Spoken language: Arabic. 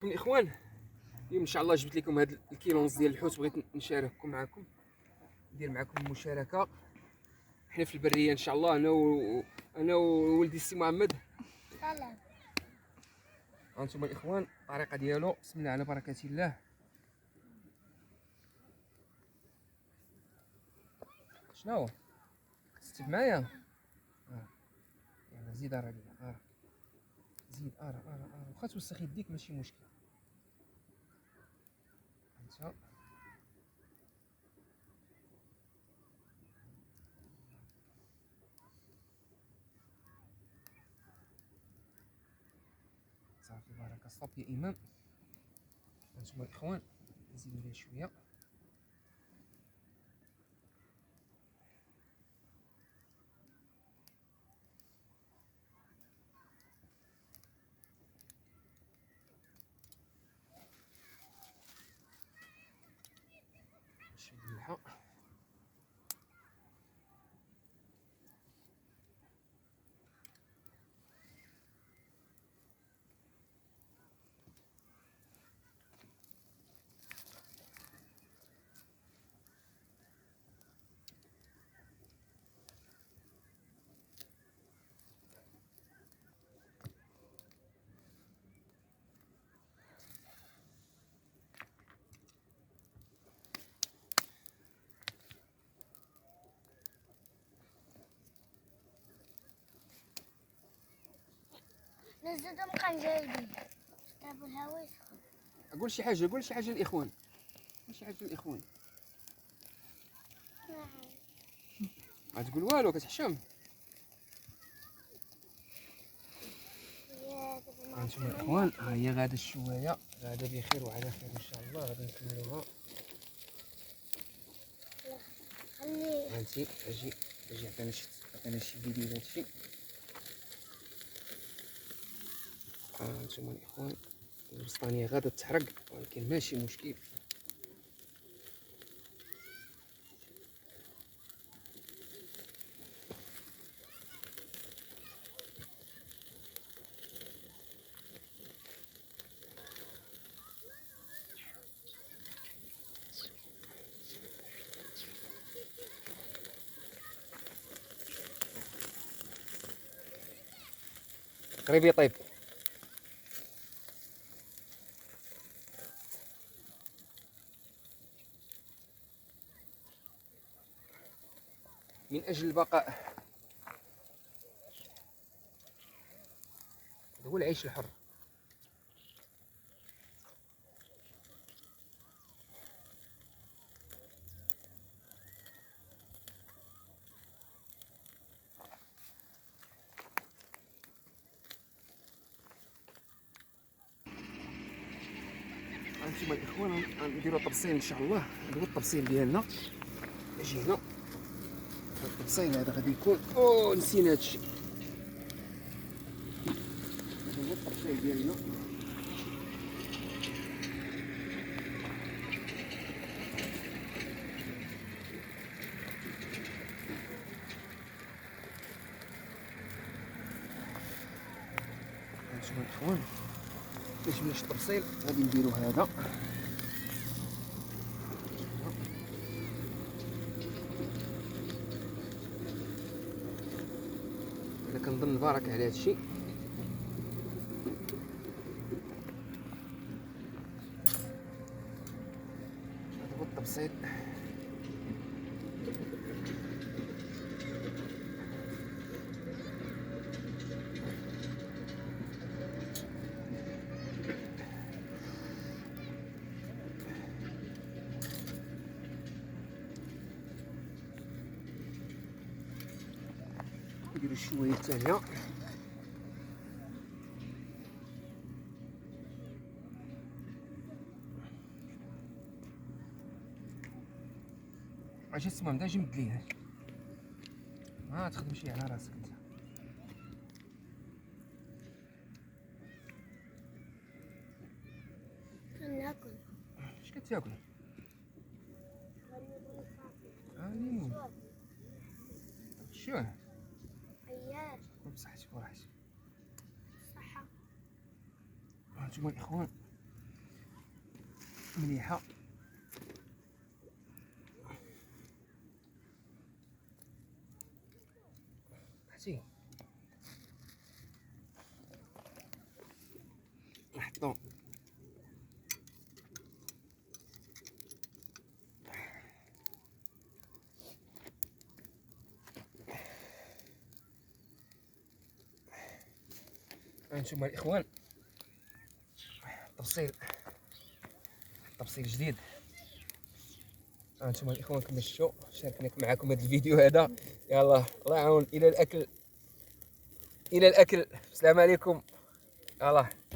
عليكم الاخوان. اليوم ان شاء الله جبت لكم هذا الكيلو ونص ديال الحوت، بغيت نشارككم معكم، ندير معكم مشاركه. حنا في البريه ان شاء الله، انا وولدي السي محمد. سلام. هانتوما الاخوان الطريقه ديالو، بسم الله على بركه الله. شنو كتكتب معايا؟ يلا زيد ليا زيد واخا توسخ يديك ماشي مشكل. انت صافي بارك صاب يا امام. هانتوما الاخوان نزيدو ليه شويه. شويه الملحه. نزلتهم كان جايبين كتاب الهوا يسخن. قول شي حاجه للاخوان، ما تقول والو كتحشم. هانتوما الاخوان، ها هي غادا الشوايه، غادا بخير وعلى خير ان شاء الله. غادي نكملوها. خلي هانتي اجي عطينا شي فيديو لهادشي. هانتوما الاخوان، البسطانيه غادا تحرق ولكن ماشي مشكل. قريب يطيب. من اجل البقاء، هذا هو العيش الحر. هانتوما الاخوان نديرو طبسيل ان شاء الله. هذا هو الطبسيل ديالنا. اجي هنا، هذا الطبسيل هذا غادي يكون، نسينا هادشي. هذا هو الطبسيل ديالنا. هانتوما الاخوان، باش باش الطبسيل غادي نديرو هذا. انا كنظن بارك على هادشي. هذا هو الطبسيل. نديرو الشويه الثانيه. اجي اسمع بدا اجي مد ليه، ما تخدمشي على راسك انت. ناكل. اش كتاكل؟ ليمون. شوه عياش كل بصحتك وراحتك. صحة. هانتوما الاخوان، مليحه. عرفتي نحطو هانتوما الاخوان تفصيل جديد. هانتوما الاخوان كما شفتوا شاركنا معكم هذا الفيديو هذا. يلا الله يعاون الى الاكل. السلام عليكم. يلا.